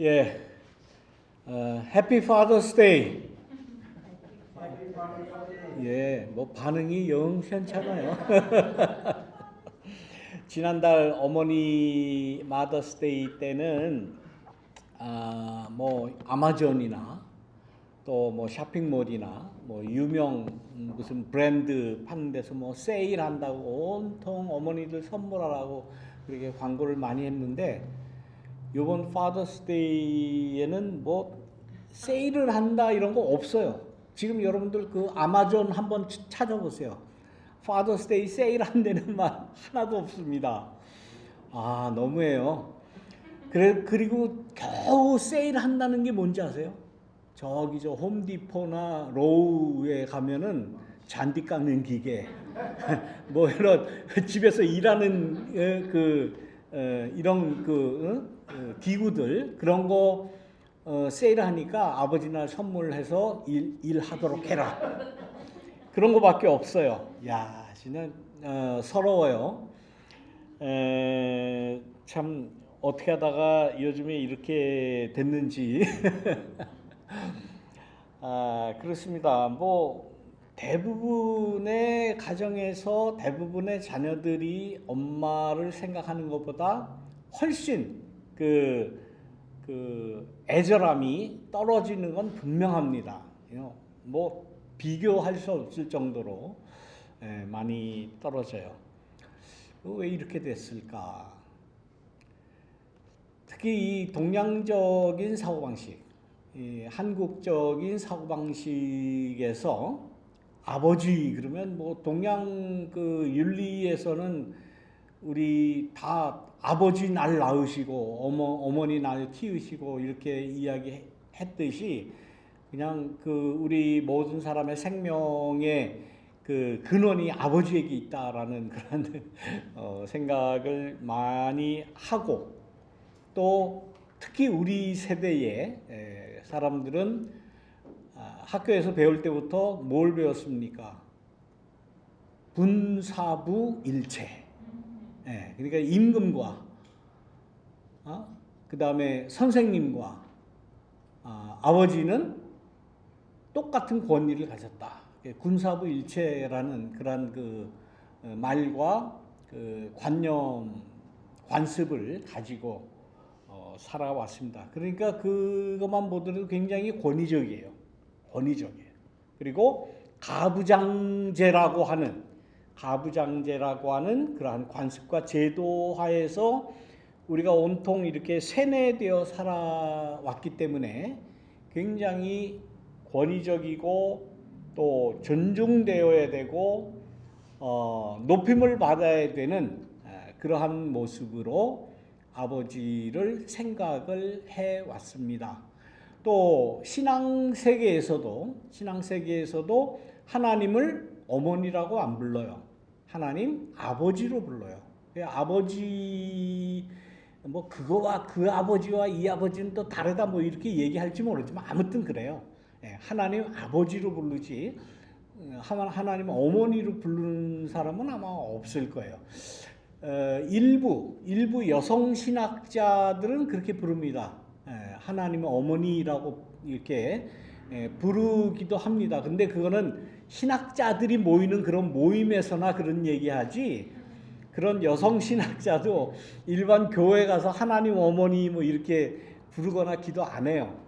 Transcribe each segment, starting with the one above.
예, 해피 파더스 데이. 예, 뭐 반응이 영 현찮아요. 지난달 어머니 마더스 데이 때는 뭐 아마존이나 또 뭐 쇼핑몰이나 뭐 유명 무슨 브랜드 파는 데서 뭐 세일한다고 온통 어머니들 선물하라고 그렇게 광고를 많이 했는데, 요번 파더스데이에는 뭐 세일을 한다 이런 거 없어요. 지금 여러분들 그 아마존 한번 찾아보세요. 파더스데이 세일한 데는 막 하나도 없습니다. 아, 너무해요. 그리고 겨우 세일한다는 게 뭔지 아세요? 저기 저 홈디포나 로우에 가면은 잔디 깎는 기계, 뭐 이런 집에서 일하는 이런 기구들 그런 거 세일하니까 아버지 날 선물해서 일하도록 해라. 그런 거밖에 없어요. 야, 진짜 서러워요. 참 어떻게 하다가 요즘에 이렇게 됐는지. 그렇습니다. 뭐 대부분의 가정에서 대부분의 자녀들이 엄마를 생각하는 것보다 훨씬 애절함이 떨어지는 건 분명합니다. 뭐 비교할 수 없을 정도로 많이 떨어져요. 왜 이렇게 됐을까? 특히 이 동양적인 사고방식, 이 한국적인 사고방식에서 아버지 그러면 뭐 동양 윤리에서는 우리 다 아버지 날 낳으시고 어머니 날 키우시고 이렇게 이야기했듯이 그냥 우리 모든 사람의 생명의 근원이 아버지에게 있다라는 그런 생각을 많이 하고, 또 특히 우리 세대의 사람들은 학교에서 배울 때부터 뭘 배웠습니까? 분사부일체. 그러니까 임금과 그 다음에 선생님과 아버지는 똑같은 권리를 가졌다. 군사부일체라는 그런 말과 관념, 관습을 가지고 살아왔습니다. 그러니까 그것만 보더라도 굉장히 권위적이에요. 그리고 가부장제라고 하는 그러한 관습과 제도 하에서 우리가 온통 이렇게 세뇌되어 살아왔기 때문에 굉장히 권위적이고 또 존중되어야 되고 높임을 받아야 되는 그러한 모습으로 아버지를 생각을 해왔습니다. 또 신앙 세계에서도 하나님을 어머니라고 안 불러요. 하나님 아버지로 불러요. 아버지 뭐 그거와 그 아버지와 이 아버지는 또 다르다 뭐 이렇게 얘기할지 모르지만 아무튼 그래요. 하나님 아버지로 부르지 하나님 어머니로 부르는 사람은 아마 없을 거예요. 일부 여성 신학자들은 그렇게 부릅니다. 하나님의 어머니라고 이렇게 부르기도 합니다. 근데 그거는 신학자들이 모이는 그런 모임에서나 그런 얘기하지, 그런 여성 신학자도 일반 교회 가서 하나님 어머니 뭐 이렇게 부르거나 기도 안 해요.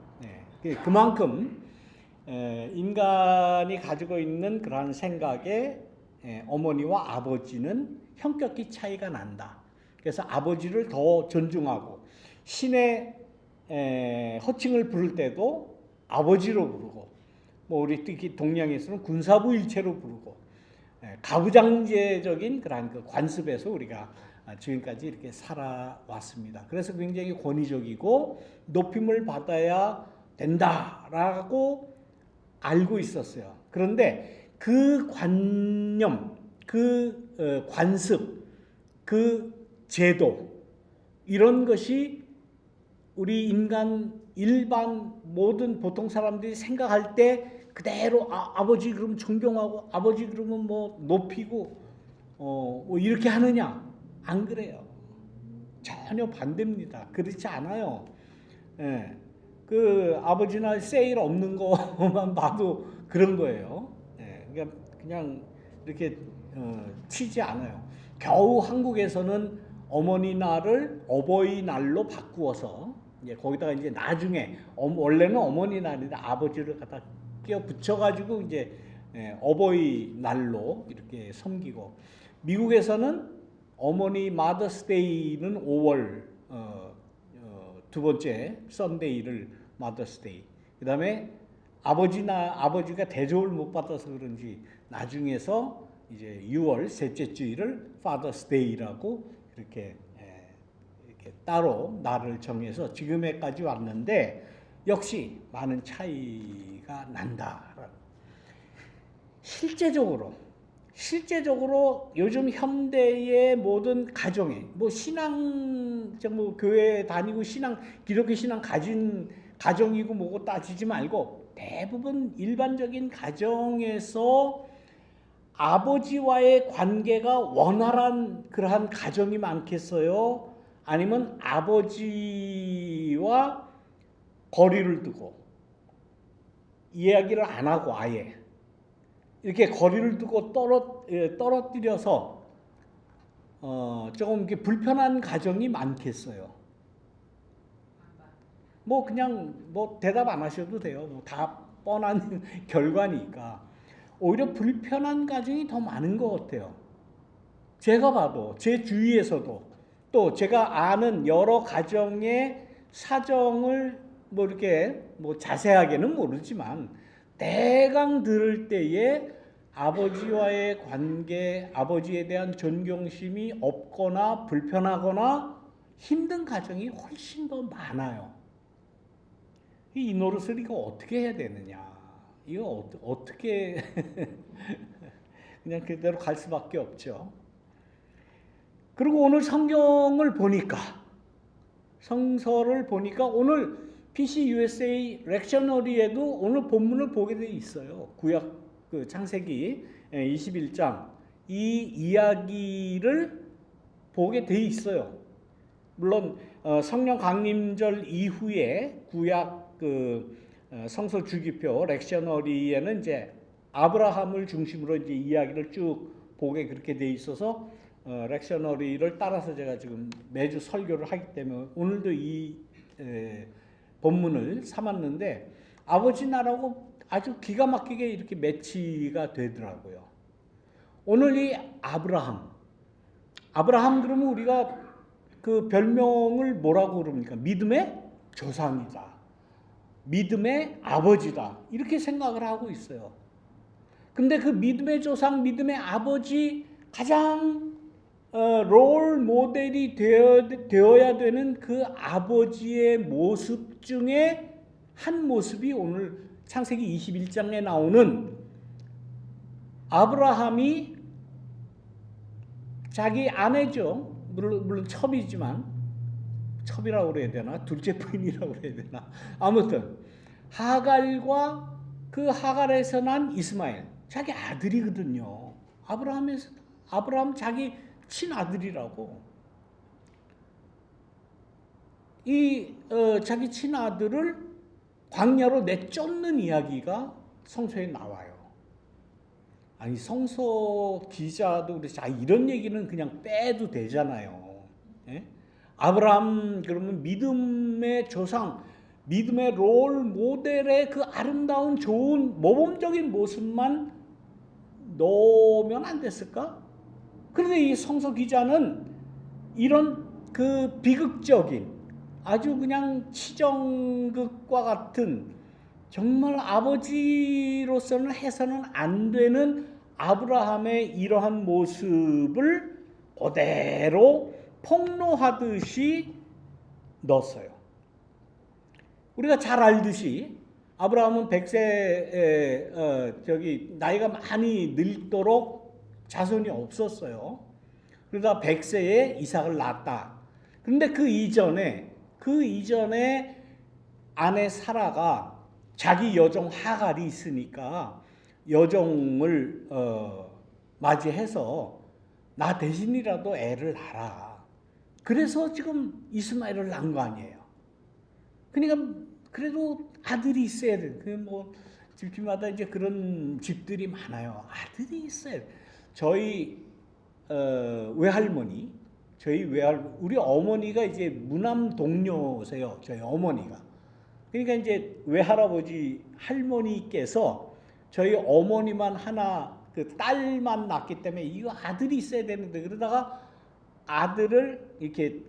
그만큼 인간이 가지고 있는 그러한 생각에 어머니와 아버지는 형격히 차이가 난다. 그래서 아버지를 더 존중하고 신의 호칭을 부를 때도 아버지로 부르고, 뭐 우리 특히 동양에서는 군사부일체로 부르고, 가부장제적인 그러한 관습에서 우리가 지금까지 이렇게 살아왔습니다. 그래서 굉장히 권위적이고 높임을 받아야 된다라고 알고 있었어요. 그런데 그 관념, 관습, 제도 이런 것이 우리 인간 일반 모든 보통 사람들이 생각할 때 그대로 아버지 그러면 존경하고 아버지 그러면 뭐 높이고 뭐 이렇게 하느냐? 안 그래요. 전혀 반대입니다. 그렇지 않아요. 예. 그 아버지나 세일 없는 거만 봐도 그런 거예요. 예. 그러니까 그냥 이렇게 튀지 않아요. 겨우 한국에서는 어머니날을 어버이날로 바꾸어서 이제 거기다가 이제 나중에 원래는 어머니날인데 아버지를 갖다 끼워 붙여가지고 이제 어버이날로 이렇게 섬기고, 미국에서는 어머니 마더스데이는 5월 두 번째 썬데이를 마더스데이. 그다음에 아버지가 대접을 못 받아서 그런지 나중에서 이제 6월 셋째 주일을 파더스데이라고 이렇게 따로 날을 정해서 지금에까지 왔는데 역시 많은 차이가 난다. 실제적으로 요즘 현대의 모든 가정에 뭐 신앙 뭐 교회 다니고 기독교 신앙 가진 가정이고 뭐고 따지지 말고 대부분 일반적인 가정에서 아버지와의 관계가 원활한 그러한 가정이 많겠어요? 아니면 아버지와 거리를 두고 이야기를 안 하고 아예 이렇게 거리를 두고 떨어뜨려서 조금 이렇게 불편한 가정이 많겠어요? 뭐 그냥 뭐 대답 안 하셔도 돼요. 뭐 다 뻔한 결과니까. 오히려 불편한 가정이 더 많은 것 같아요. 제가 봐도 제 주위에서도 또 제가 아는 여러 가정의 사정을 뭐 이렇게 뭐 자세하게는 모르지만 대강 들을 때에 아버지와의 관계, 아버지에 대한 존경심이 없거나 불편하거나 힘든 가정이 훨씬 더 많아요. 이 노릇을 이거 어떻게 해야 되느냐? 이거 어떻게 그냥 그대로 갈 수밖에 없죠. 그리고 오늘 성경을 보니까 성서를 보니까 오늘 PCUSA 렉셔너리에도 오늘 본문을 보게 돼 있어요. 구약 그 창세기 21장 이 이야기를 보게 돼 있어요. 물론 성령 강림절 이후에 구약 그 성서 주기표 렉셔너리에는 이제 아브라함을 중심으로 이제 이야기를 쭉 보게 그렇게 돼 있어서 렉셔너리를 따라서 제가 지금 매주 설교를 하기 때문에 오늘도 이 본문을 삼았는데 아버지 나라고 아주 기가 막히게 이렇게 매치가 되더라고요. 오늘 이 아브라함 그러면 우리가 그 별명을 뭐라고 그럽니까? 믿음의 조상이다. 믿음의 아버지다. 이렇게 생각을 하고 있어요. 근데 그 믿음의 조상, 믿음의 아버지 가장 롤 모델이 되어야 되는 그 아버지의 모습 중에 한 모습이 오늘 창세기 21장에 나오는 아브라함이 자기 아내죠. 물론 첩이지만 첩이라고 그래야 되나? 둘째 부인이라고 그래야 되나? 아무튼 하갈과 그 하갈에서 난 이스마엘 자기 아들이거든요. 아브라함 자기 친아들이라고. 이 자기 친아들을 광야로 내쫓는 이야기가 성서에 나와요. 아니 성서 기자도 그렇지. 이런 얘기는 그냥 빼도 되잖아요. 예? 아브라함 그러면 믿음의 조상, 믿음의 롤 모델의 그 아름다운 좋은 모범적인 모습만 넣으면 안 됐을까? 그런데 이 성서 기자는 이런 그 비극적인 아주 그냥 치정극과 같은 정말 아버지로서는 해서는 안 되는 아브라함의 이러한 모습을 그대로 폭로하듯이 넣었어요. 우리가 잘 알듯이 아브라함은 100세 나이가 많이 늙도록 자손이 없었어요. 그러다 100세에 이삭을 낳았다. 그런데 그 이전에 아내 사라가 자기 여종 하갈이 있으니까 여종을 맞이해서 나 대신이라도 애를 낳아라. 그래서 지금 이스마엘을 낳은 거 아니에요. 그러니까 그래도 아들이 있어야 돼. 그 뭐 집집마다 이제 그런 집들이 많아요. 아들이 있어야 돼. 저희 외할머니, 우리 어머니가 이제 무남 동료세요. 저희 어머니가. 그러니까 이제 외할아버지 할머니께서 저희 어머니만 하나 그 딸만 낳기 때문에 이거 아들이 있어야 되는데 그러다가 아들을 이렇게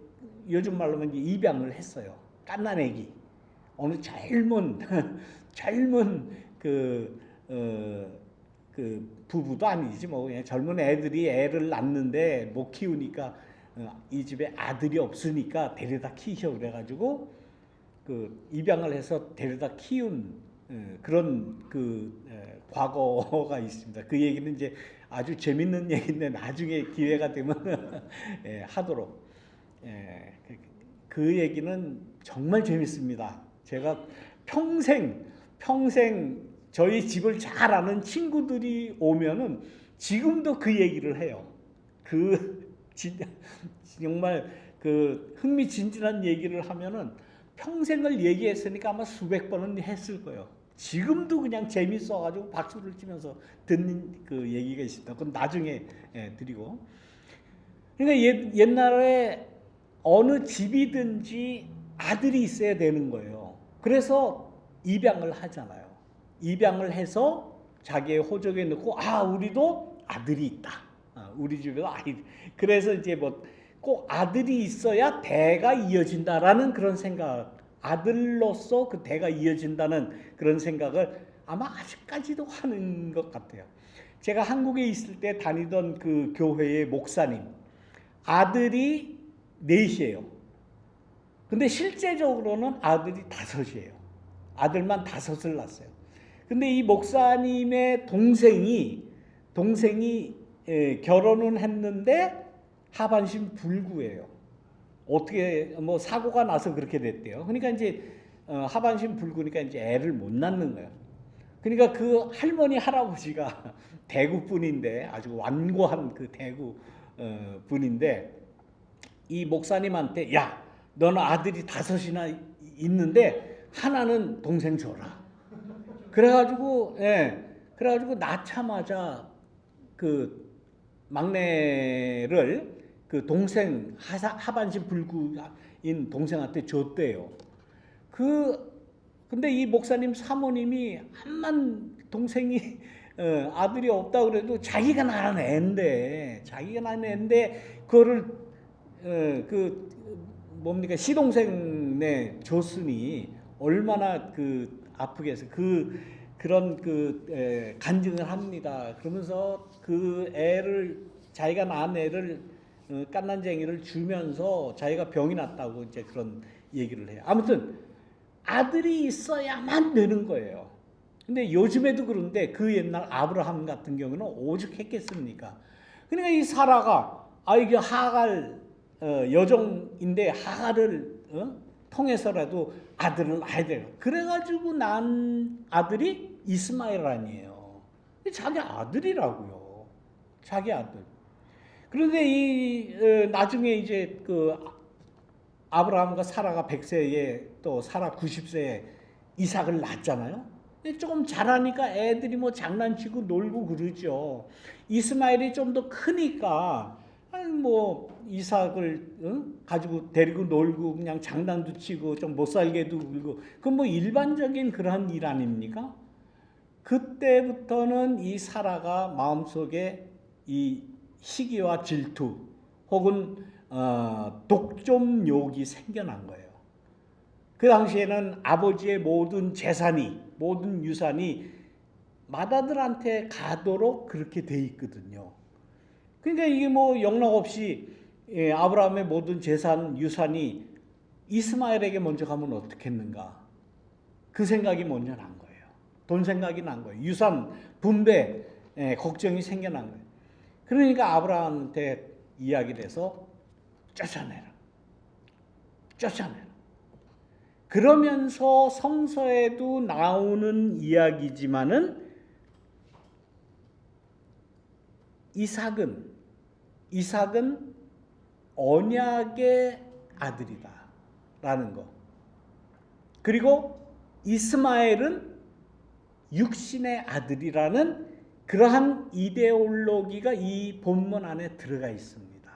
요즘 말로 이제 입양을 했어요. 갓난애기. 어느 젊은 젊은 그 부부도 아니지 뭐 그냥 젊은 애들이 애를 낳는데 못 키우니까 이 집에 아들이 없으니까 데려다 키셔 그래가지고 그 입양을 해서 데려다 키운 그런 과거가 있습니다. 그 얘기는 이제 아주 재밌는 얘기인데 나중에 기회가 되면 하도록. 그 얘기는 정말 재밌습니다. 제가 평생 저희 집을 잘 아는 친구들이 오면은 지금도 그 얘기를 해요. 정말 그 흥미진진한 얘기를 하면은 평생을 얘기했으니까 아마 수백 번은 했을 거예요. 지금도 그냥 재밌어가지고 박수를 치면서 듣는 그 얘기가 있습니다. 그건 나중에 드리고. 그러니까 옛날에 어느 집이든지 아들이 있어야 되는 거예요. 그래서 입양을 하잖아요. 입양을 해서 자기의 호적에 넣고 우리도 아들이 있다. 우리 집에도 아이. 그래서 이제 뭐 꼭 아들이 있어야 대가 이어진다라는 그런 생각. 아들로서 그 대가 이어진다는 그런 생각을 아마 아직까지도 하는 것 같아요. 제가 한국에 있을 때 다니던 그 교회의 목사님 아들이 넷이에요. 근데 실제적으로는 아들이 5이에요. 아들만 5을 낳았어요. 근데 이 목사님의 동생이 결혼은 했는데 하반신 불구예요. 어떻게 뭐 사고가 나서 그렇게 됐대요. 그러니까 이제 하반신 불구니까 이제 애를 못 낳는 거예요. 그러니까 그 할머니 할아버지가 대구 분인데 아주 완고한 그 대구 분인데 이 목사님한테 야 너는 아들이 5이나 있는데 하나는 동생 줘라. 그래가지고 낳자마자 그 막내를 그 동생 하반신 불구인 동생한테 줬대요. 근데 이 목사님 사모님이 암만 동생이 아들이 없다 그래도 자기가 낳은 애인데 그거를 시동생네 줬으니 얼마나 아프겠어요. 그런 간증을 합니다. 그러면서 그 애를 자기가 낳은 애를 갓난쟁이를 주면서 자기가 병이 났다고 이제 그런 얘기를 해요. 아무튼 아들이 있어야만 되는 거예요. 근데 요즘에도 그런데 그 옛날 아브라함 같은 경우는 오죽했겠습니까? 그러니까 이 사라가 이게 하갈 여종인데 하갈을 통해서라도 아들을 낳아야 돼요. 그래가지고 난 아들이 이스마엘 아니에요. 자기 아들이라고요. 자기 아들. 그런데 나중에 이제 아브라함과 사라가 100세에 또 사라 90세에 이삭을 낳았잖아요. 근데 조금 자라니까 애들이 뭐 장난치고 놀고 그러죠. 이스마엘이 좀 더 크니까 이삭을 가지고 데리고 놀고 그냥 장난도 치고 좀 못 살게도 굴고 그건 뭐 일반적인 그런 일 아닙니까? 그때부터는 이 사라가 마음속에 이 시기와 질투 혹은 독점욕이 생겨난 거예요. 그 당시에는 아버지의 모든 재산이 모든 유산이 맏아들한테 가도록 그렇게 돼 있거든요. 그러니까 이게 뭐 영락없이 아브라함의 모든 재산 유산이 이스마엘에게 먼저 가면 어떻겠는가 그 생각이 먼저 난 거예요. 돈 생각이 난 거예요. 유산 분배 걱정이 생겨난 거예요. 그러니까 아브라함한테 이야기를 해서 쫓아내라. 그러면서 성서에도 나오는 이야기지만은 이삭은 언약의 아들이다 라는 거. 그리고 이스마엘은 육신의 아들이라는 그러한 이데올로기가 이 본문 안에 들어가 있습니다.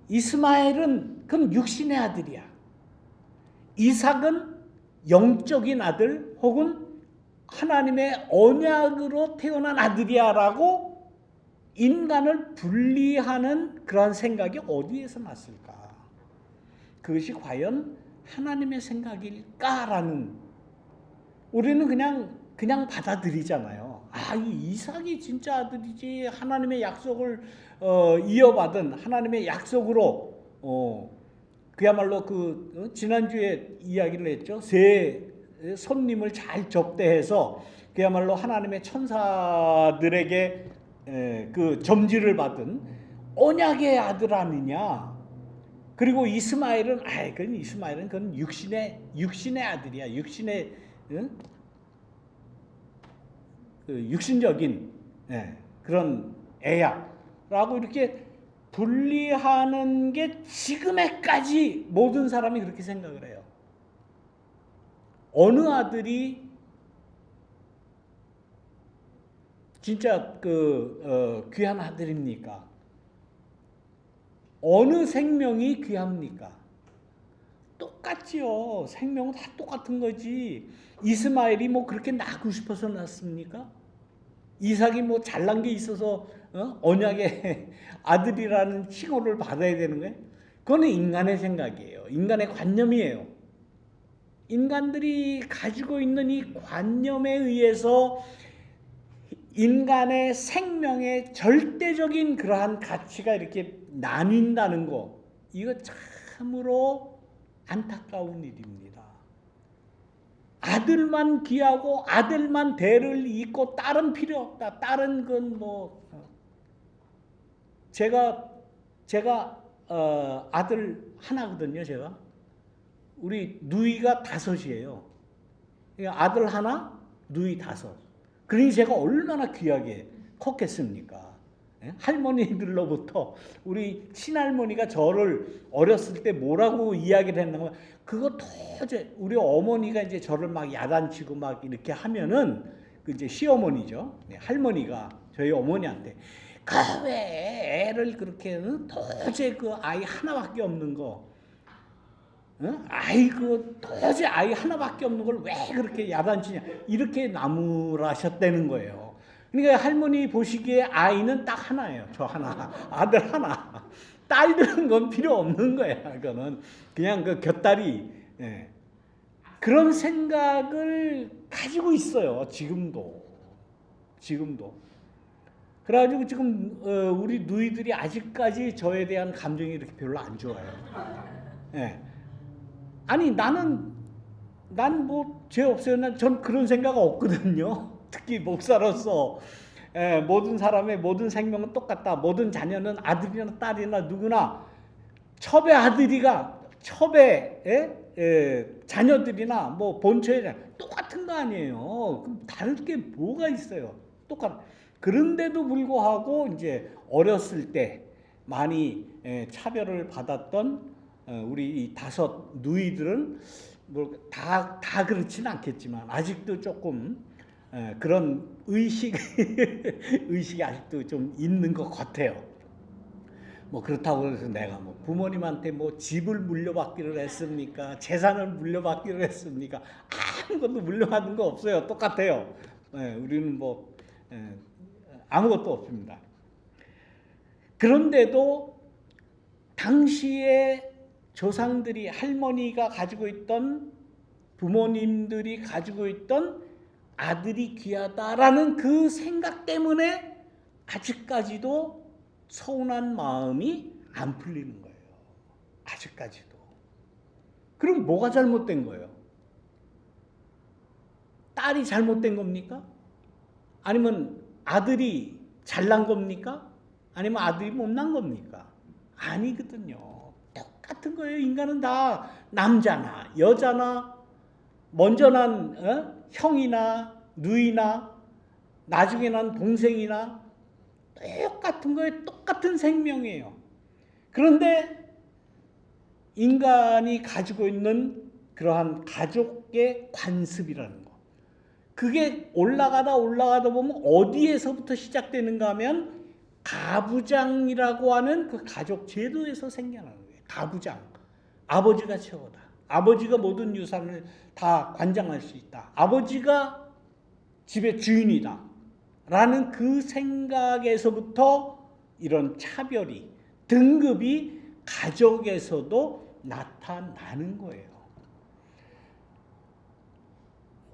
이스마엘은 그럼 육신의 아들이야. 이삭은 영적인 아들 혹은 하나님의 언약으로 태어난 아들이야 라고 인간을 분리하는 그러한 생각이 어디에서 났을까? 그것이 과연 하나님의 생각일까라는, 우리는 그냥 받아들이잖아요. 아, 이 이삭이 진짜 아들이지. 하나님의 약속을 이어받은 하나님의 약속으로 그야말로 지난주에 이야기를 했죠. 새 손님을 잘 접대해서 그야말로 하나님의 천사들에게 그 점지를 받은 언약의 아들 아니냐. 그리고 이스마엘은 그건 육신의 아들이야. 육신적인 그런 애야라고 이렇게 분리하는 게 지금에까지 모든 사람이 그렇게 생각을 해요. 어느 아들이 진짜 귀한 아들입니까? 어느 생명이 귀합니까? 똑같지요. 생명은 다 똑같은 거지. 이스마엘이 뭐 그렇게 낳고 싶어서 낳습니까? 이삭이 뭐 잘난 게 있어서 언약의 아들이라는 칭호를 받아야 되는 거예요? 그거는 인간의 생각이에요. 인간의 관념이에요. 인간들이 가지고 있는 이 관념에 의해서 인간의 생명의 절대적인 그러한 가치가 이렇게 나뉜다는 거, 이거 참으로 안타까운 일입니다. 아들만 귀하고 아들만 대를 잇고 딸은 필요 없다. 딸은 건 뭐 제가 아들 하나거든요. 제가 우리 누이가 5이에요. 아들 하나, 누이 5. 그러니 제가 얼마나 귀하게 컸겠습니까? 할머니들로부터 우리 친할머니가 저를 어렸을 때 뭐라고 이야기를 했나, 그거 도저히 우리 어머니가 이제 저를 막 야단치고 막 이렇게 하면은 그 이제 시어머니죠. 할머니가 저희 어머니한테 왜 애를 그렇게 도저히 그 아이 하나밖에 없는 거, 도저히 아이 하나밖에 없는 걸 왜 그렇게 야단치냐, 이렇게 나무라셨다는 거예요. 그러니까 할머니 보시기에 아이는 딱 하나예요. 저 하나, 아들 하나. 딸들은 건 필요 없는 거야. 그거는 그냥 그 곁다리. 그런 생각을 가지고 있어요. 지금도. 그래가지고 지금 우리 누이들이 아직까지 저에 대한 감정이 이렇게 별로 안 좋아요. 아니 난 뭐 죄 없어요. 전 그런 생각 없거든요. 특히 목사로서 모든 사람의 모든 생명은 똑같다. 모든 자녀는 아들이나 딸이나 누구나 첩의 아들이가 첩의 자녀들이나 뭐 본처의 똑같은 거 아니에요. 그럼 다를 게 뭐가 있어요? 똑같아. 그런데도 불구하고 이제 어렸을 때 많이 차별을 받았던 우리 이 5 누이들은 뭐 다 그렇지는 않겠지만 아직도 조금 그런 의식이 아직도 좀 있는 것 같아요. 뭐 그렇다고 해서 내가 뭐 부모님한테 뭐 집을 물려받기를 했습니까? 재산을 물려받기를 했습니까? 아무것도 물려받은 거 없어요. 똑같아요. 우리는 뭐 아무것도 없습니다. 그런데도 당시에 조상들이, 할머니가 가지고 있던, 부모님들이 가지고 있던 아들이 귀하다라는 그 생각 때문에 아직까지도 서운한 마음이 안 풀리는 거예요. 아직까지도. 그럼 뭐가 잘못된 거예요? 딸이 잘못된 겁니까? 아니면 아들이 잘난 겁니까? 아니면 아들이 못난 겁니까? 아니거든요. 똑같은 거예요. 인간은 다 남자나 여자나 먼저 난 형이나 누이나 나중에 난 동생이나 똑같은 거예요. 똑같은 생명이에요. 그런데 인간이 가지고 있는 그러한 가족의 관습이라는 거. 그게 올라가다 보면 어디에서부터 시작되는가 하면 가부장이라고 하는 그 가족 제도에서 생겨나는 거예요. 가부장. 아버지가 최고다. 아버지가 모든 유산을 다 관장할 수 있다. 아버지가 집의 주인이다. 라는 그 생각에서부터 이런 차별이, 등급이 가족에서도 나타나는 거예요.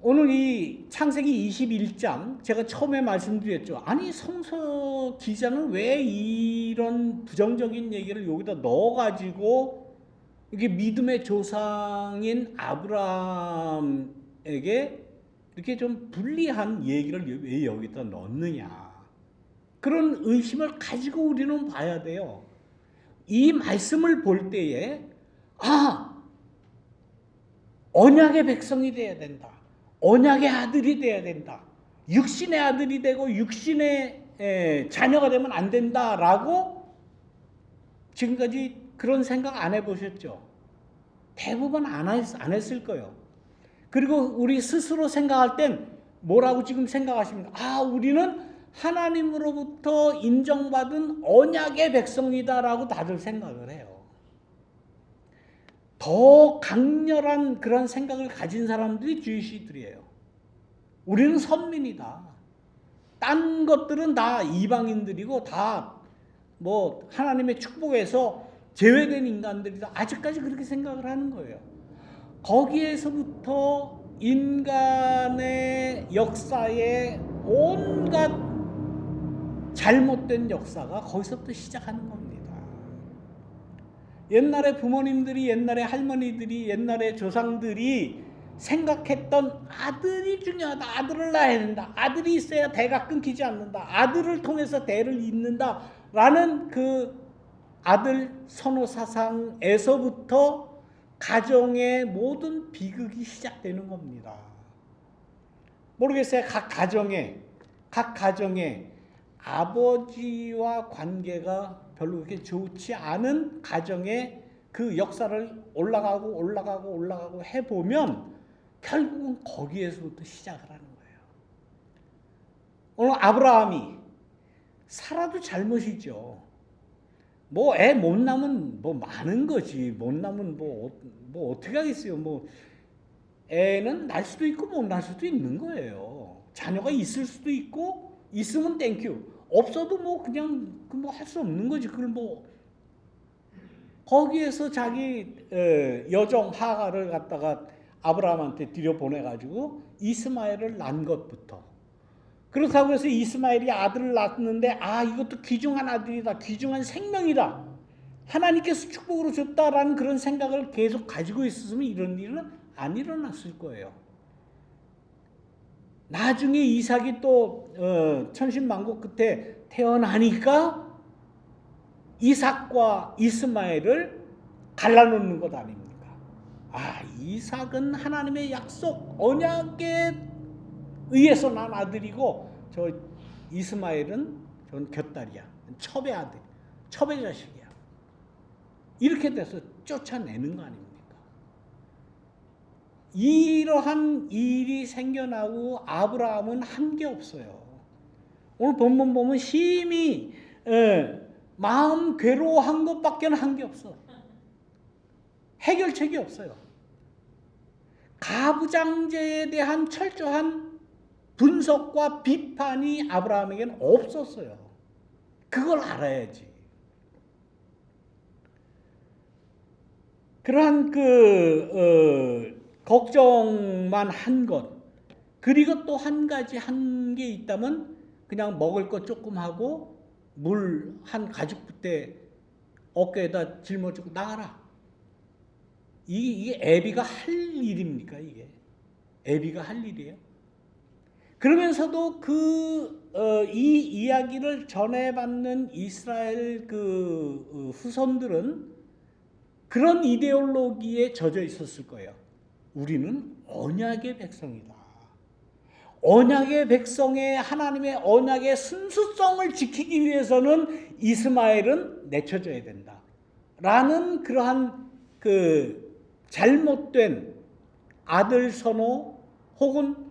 오늘 이 창세기 21장 제가 처음에 말씀드렸죠. 아니 성서 기자는 왜 이런 부정적인 얘기를 여기다 넣어가지고 이게 믿음의 조상인 아브라함에게 이렇게 좀 불리한 얘기를 왜 여기다 넣느냐. 그런 의심을 가지고 우리는 봐야 돼요. 이 말씀을 볼 때에 언약의 백성이 돼야 된다. 언약의 아들이 돼야 된다. 육신의 아들이 되고 육신의 자녀가 되면 안 된다라고 지금까지 그런 생각 안 해보셨죠? 대부분 안 했을 거예요. 그리고 우리 스스로 생각할 땐 뭐라고 지금 생각하십니까? 우리는 하나님으로부터 인정받은 언약의 백성이다라고 다들 생각을 해요. 더 강렬한 그런 생각을 가진 사람들이 주이시들이에요. 우리는 선민이다. 딴 것들은 다 이방인들이고 다 뭐 하나님의 축복에서 제외된 인간들이다. 아직까지 그렇게 생각을 하는 거예요. 거기에서부터 인간의 역사에 온갖 잘못된 역사가 거기서부터 시작하는 겁니다. 옛날에 부모님들이, 옛날에 할머니들이, 옛날에 조상들이 생각했던 아들이 중요하다. 아들을 낳아야 된다. 아들이 있어야 대가 끊기지 않는다. 아들을 통해서 대를 잇는다. 라는 그 아들 선호 사상에서부터 가정의 모든 비극이 시작되는 겁니다. 모르겠어요. 각 가정에 아버지와 관계가 별로 그렇게 좋지 않은 가정의 그 역사를 올라가고 해보면 결국은 거기에서부터 시작을 하는 거예요. 오늘 아브라함이 살아도 잘못이죠. 뭐 애 못 낳으면 뭐 많은 거지. 못 낳으면 뭐 어떻게 하겠어요. 뭐 애는 날 수도 있고 못 날 수도 있는 거예요. 자녀가 있을 수도 있고 있으면 땡큐. 없어도 뭐 그냥 뭐 할 수 없는 거지. 그걸 뭐 거기에서 자기 여종 하가를 갖다가 아브라함한테 들여보내가지고 이스마엘을 낳은 것부터. 그렇다고 해서 이스마엘이 아들을 낳았는데 이것도 귀중한 아들이다. 귀중한 생명이다. 하나님께서 축복으로 줬다라는 그런 생각을 계속 가지고 있었으면 이런 일은 안 일어났을 거예요. 나중에 이삭이 또 천신만고 끝에 태어나니까 이삭과 이스마엘을 갈라놓는 것 아닙니까? 이삭은 하나님의 약속 언약에 의해서 난 아들이고 저 이스마엘은 전 곁다리야. 첩의 아들, 첩의 자식이야. 이렇게 돼서 쫓아내는 거 아닙니까? 이러한 일이 생겨나고 아브라함은 한 게 없어요. 오늘 본문 보면 심히 마음 괴로워한 것밖에 한 게 없어. 해결책이 없어요. 가부장제에 대한 철저한 분석과 비판이 아브라함에게는 없었어요. 그걸 알아야지. 그러한 걱정만 한 것, 그리고 또 한 가지 한 게 있다면 그냥 먹을 것 조금 하고 물 한 가죽 부대 어깨에다 짊어지고 나가라. 이게 애비가 할 일입니까? 이게 애비가 할 일이에요? 그러면서도 이 이야기를 전해받는 이스라엘 후손들은 그런 이데올로기에 젖어 있었을 거예요. 우리는 언약의 백성이다. 언약의 백성의 하나님의 언약의 순수성을 지키기 위해서는 이스마엘은 내쳐줘야 된다. 라는 그러한 그 잘못된 아들 선호 혹은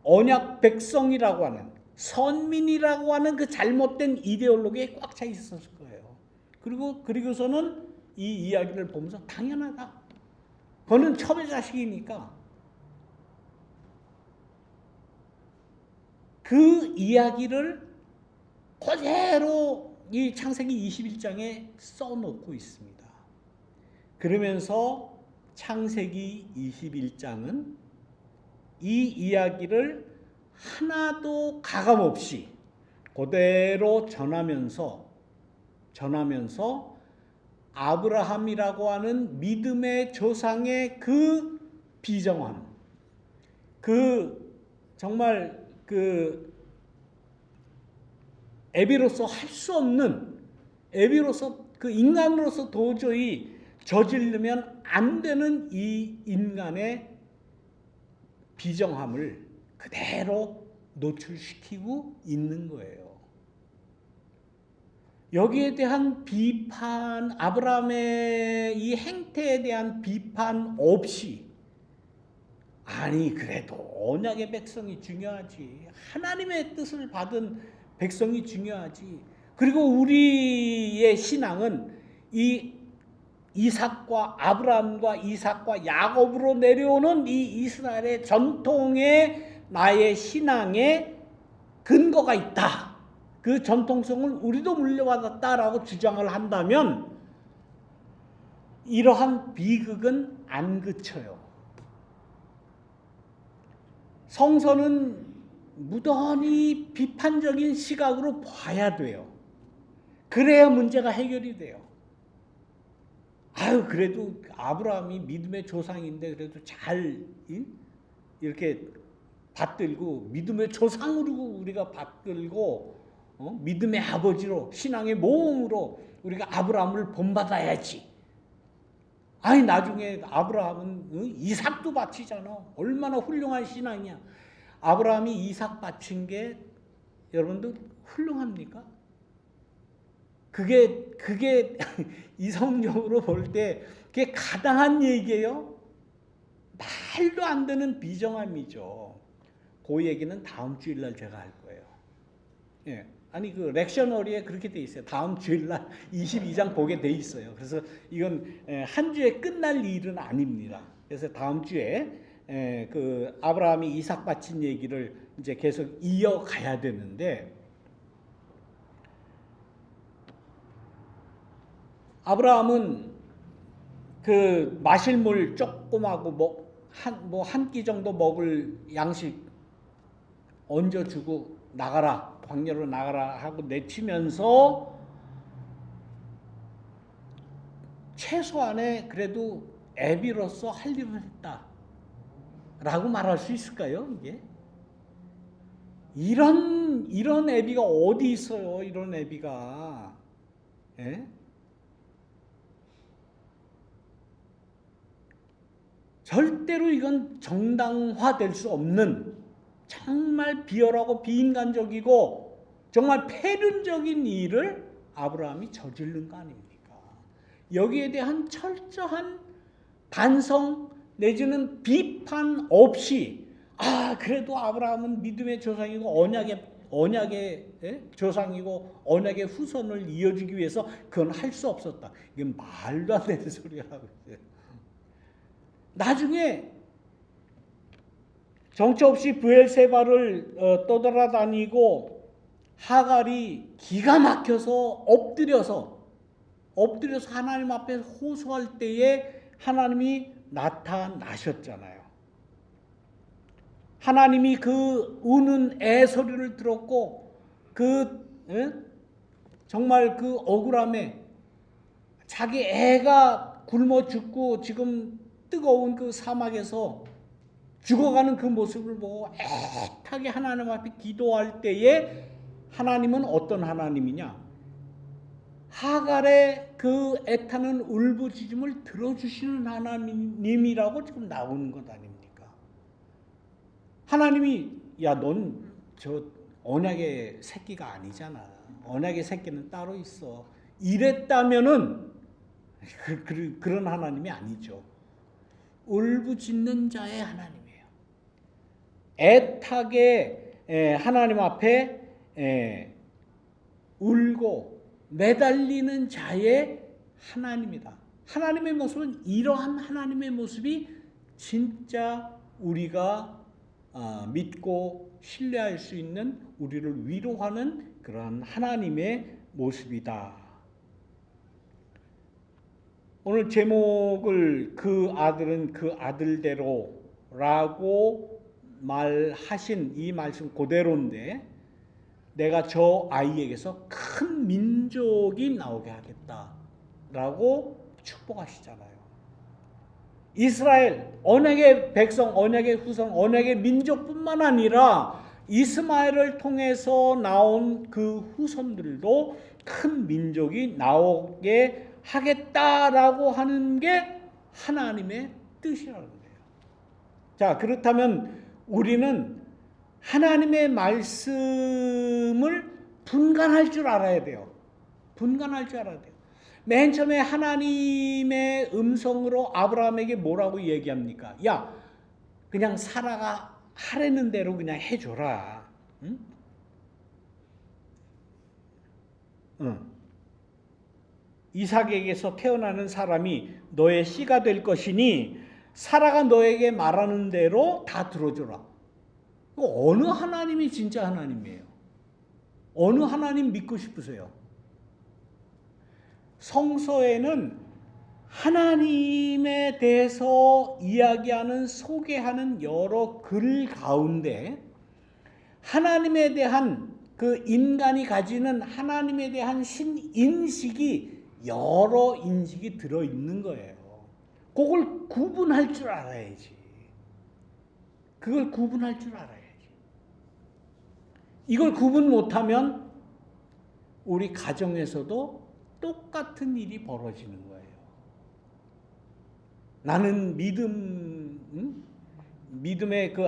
언약 백성이라고 하는 선민이라고 하는 그 잘못된 이데올로기에 꽉 차 있었을 거예요. 그리고서는 이 이야기를 보면서 당연하다. 그거는 첩의 자식이니까 그 이야기를 그대로 이 창세기 21장에 써놓고 있습니다. 그러면서 창세기 21장은 이 이야기를 하나도 가감없이 그대로 전하면서 아브라함이라고 하는 믿음의 조상의 그 비정함, 그 정말 그 애비로서 할 수 없는, 애비로서 그 인간으로서 도저히 저지르면 안 되는 이 인간의 비정함을 그대로 노출시키고 있는 거예요. 여기에 대한 비판, 아브라함의 이 행태에 대한 비판 없이, 아니 그래도 언약의 백성이 중요하지, 하나님의 뜻을 받은 백성이 중요하지, 그리고 우리의 신앙은 이 이삭과 아브라함과 이삭과 야곱으로 내려오는 이 이스라엘의 전통의 나의 신앙에 근거가 있다. 그 전통성을 우리도 물려받았다라고 주장을 한다면 이러한 비극은 안 그쳐요. 성서는 무던히 비판적인 시각으로 봐야 돼요. 그래야 문제가 해결이 돼요. 아유 그래도 아브라함이 믿음의 조상인데 그래도 잘 이렇게 받들고 믿음의 조상으로 우리가 받들고 믿음의 아버지로 신앙의 모험으로 우리가 아브라함을 본받아야지. 아니 나중에 아브라함은 이삭도 바치잖아. 얼마나 훌륭한 신앙이야. 아브라함이 이삭 바친 게 여러분들 훌륭합니까? 그게 이성적으로 볼 때 그게 가당한 얘기예요? 말도 안 되는 비정함이죠. 그 얘기는 다음 주일날 제가 할 거예요. 예. 아니 그 렉셔너리에 그렇게 돼 있어요. 다음 주일날 22장 보게 돼 있어요. 그래서 이건 한 주에 끝날 일은 아닙니다. 그래서 다음 주에 그 아브라함이 이삭 바친 얘기를 이제 계속 이어가야 되는데, 아브라함은 그 마실 물 조금하고 한 끼 정도 먹을 양식 얹어주고 나가라, 광야로 나가라 하고 내치면서 최소한의 그래도 애비로서 할 일을 했다라고 말할 수 있을까요? 이게 이런 애비가 어디 있어요? 이런 애비가. 예? 절대로 이건 정당화될 수 없는 정말 비열하고 비인간적이고 정말 폐륜적인 일을 아브라함이 저지른 거 아닙니까? 여기에 대한 철저한 반성 내지는 비판 없이 그래도 아브라함은 믿음의 조상이고 언약의 조상이고 언약의 후손을 이어주기 위해서 그건 할 수 없었다. 이건 말도 안 되는 소리라고 있어요. 나중에 정처 없이 브엘세바를 떠돌아다니고 하갈이 기가 막혀서 엎드려서 하나님 앞에 호소할 때에 하나님이 나타나셨잖아요. 하나님이 그 우는 애 소리를 들었고 정말 그 억울함에 자기 애가 굶어 죽고 지금 뜨거운 그 사막에서 죽어가는 그 모습을 보고 애타게 하나님 앞에 기도할 때에 하나님은 어떤 하나님이냐? 하갈의 그 애타는 울부짖음을 들어주시는 하나님이라고 지금 나오는 것 아닙니까? 하나님이 넌 저 언약의 새끼가 아니잖아. 언약의 새끼는 따로 있어. 이랬다면은 그런 하나님이 아니죠. 울부짖는 자의 하나님이에요. 애타게 하나님 앞에 울고 매달리는 자의 하나님이다. 하나님의 모습은 이러한 하나님의 모습이 진짜 우리가 믿고 신뢰할 수 있는, 우리를 위로하는 그러한 하나님의 모습이다. 오늘 제목을 그 아들은 그 아들대로라고 말하신 이 말씀 그대로인데, 내가 저 아이에게서 큰 민족이 나오게 하겠다라고 축복하시잖아요. 이스라엘, 언약의 백성, 언약의 후손, 언약의 민족뿐만 아니라 이스마엘을 통해서 나온 그 후손들도 큰 민족이 나오게 하겠다라고 하는 게 하나님의 뜻이라는 거예요. 자, 그렇다면 우리는 하나님의 말씀을 분간할 줄 알아야 돼요. 분간할 줄 알아야 돼요. 맨 처음에 하나님의 음성으로 아브라함에게 뭐라고 얘기합니까? 야, 그냥 사라가 하라는 대로 그냥 해줘라. 응? 이삭에게서 태어나는 사람이 너의 씨가 될 것이니 사라가 너에게 말하는 대로 다 들어줘라. 어느 하나님이 진짜 하나님이에요? 어느 하나님 믿고 싶으세요? 성서에는 하나님에 대해서 이야기하는, 소개하는 여러 글 가운데 하나님에 대한 그 인간이 가지는 하나님에 대한 신인식이 여러 인식이 들어있는 거예요. 그걸 구분할 줄 알아야지. 그걸 구분할 줄 알아야지. 이걸 구분 못하면 우리 가정에서도 똑같은 일이 벌어지는 거예요. 나는 믿음의 그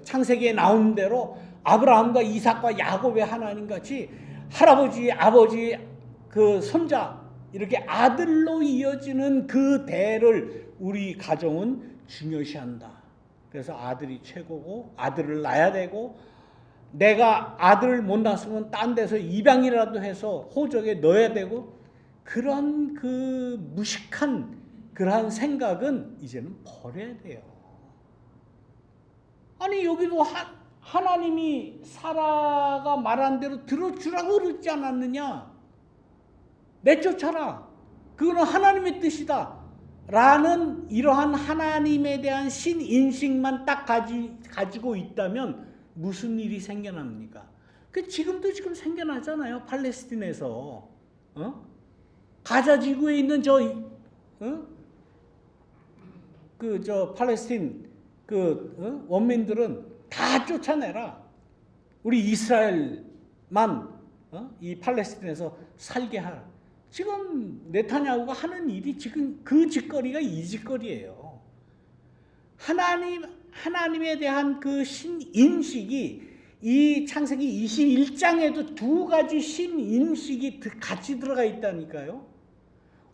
창세기에 나온 대로 아브라함과 이삭과 야곱의 하나님 같이 할아버지, 아버지, 그 손자, 이렇게 아들로 이어지는 그 대를 우리 가정은 중요시한다. 그래서 아들이 최고고 아들을 낳아야 되고, 내가 아들을 못 낳았으면 딴 데서 입양이라도 해서 호적에 넣어야 되고, 그런 그 무식한 그러한 생각은 이제는 버려야 돼요. 아니, 여기도 하나님이 사라가 말한 대로 들어주라고 그러지 않았느냐? 내쫓아라. 그거는 하나님의 뜻이다. 라는 이러한 하나님에 대한 신인식만 딱 가지고 있다면 무슨 일이 생겨납니까? 지금도 생겨나잖아요. 팔레스틴에서. 가자 지구에 있는 팔레스틴 원민들은 다 쫓아내라. 우리 이스라엘만 이 팔레스틴에서 살게 하라. 지금 네타냐후가 하는 일이 지금 그 짓거리가 이 짓거리예요. 하나님에 대한 그 신인식이 이 창세기 21장에도 두 가지 신인식이 같이 들어가 있다니까요.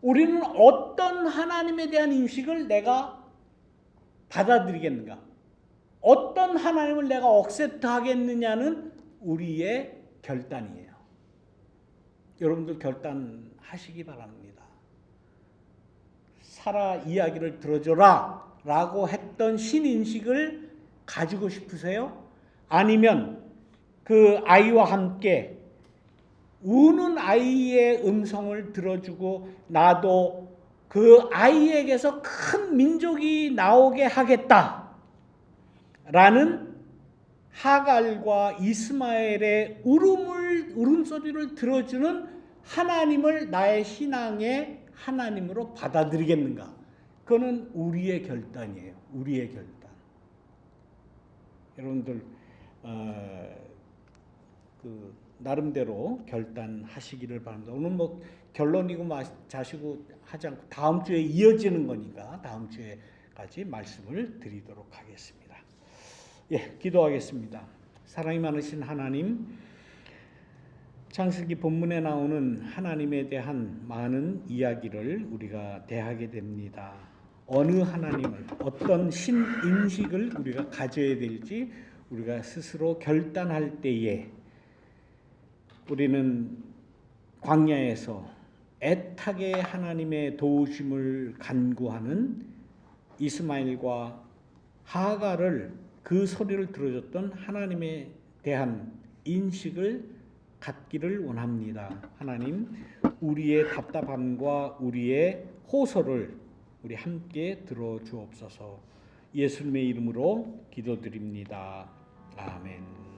우리는 어떤 하나님에 대한 인식을 내가 받아들이겠는가? 어떤 하나님을 내가 억셉트 하겠느냐는 우리의 결단이에요. 여러분들 결단하시기 바랍니다. 사라 이야기를 들어줘라 라고 했던 신인식을 가지고 싶으세요? 아니면 그 아이와 함께 우는 아이의 음성을 들어주고 나도 그 아이에게서 큰 민족이 나오게 하겠다 라는 하갈과 이스마엘의 울음소리를 들어주는 하나님을 나의 신앙의 하나님으로 받아들이겠는가? 그거는 우리의 결단이에요. 우리의 결단. 여러분들 나름대로 결단하시기를 바랍니다. 오늘 결론이고 자시고 하지 않고 다음 주에 이어지는 거니까 다음 주에까지 말씀을 드리도록 하겠습니다. 예, 기도하겠습니다. 사랑이 많으신 하나님, 창세기 본문에 나오는 하나님에 대한 많은 이야기를 우리가 대하게 됩니다. 어느 하나님을, 어떤 신인식을 우리가 가져야 될지 우리가 스스로 결단할 때에 우리는 광야에서 애타게 하나님의 도우심을 간구하는 이스마엘과 하가를 그 소리를 들어줬던 하나님에 대한 인식을 갖기를 원합니다. 하나님, 우리의 답답함과 우리의 호소를 우리 함께 들어주옵소서. 예수님의 이름으로 기도드립니다. 아멘.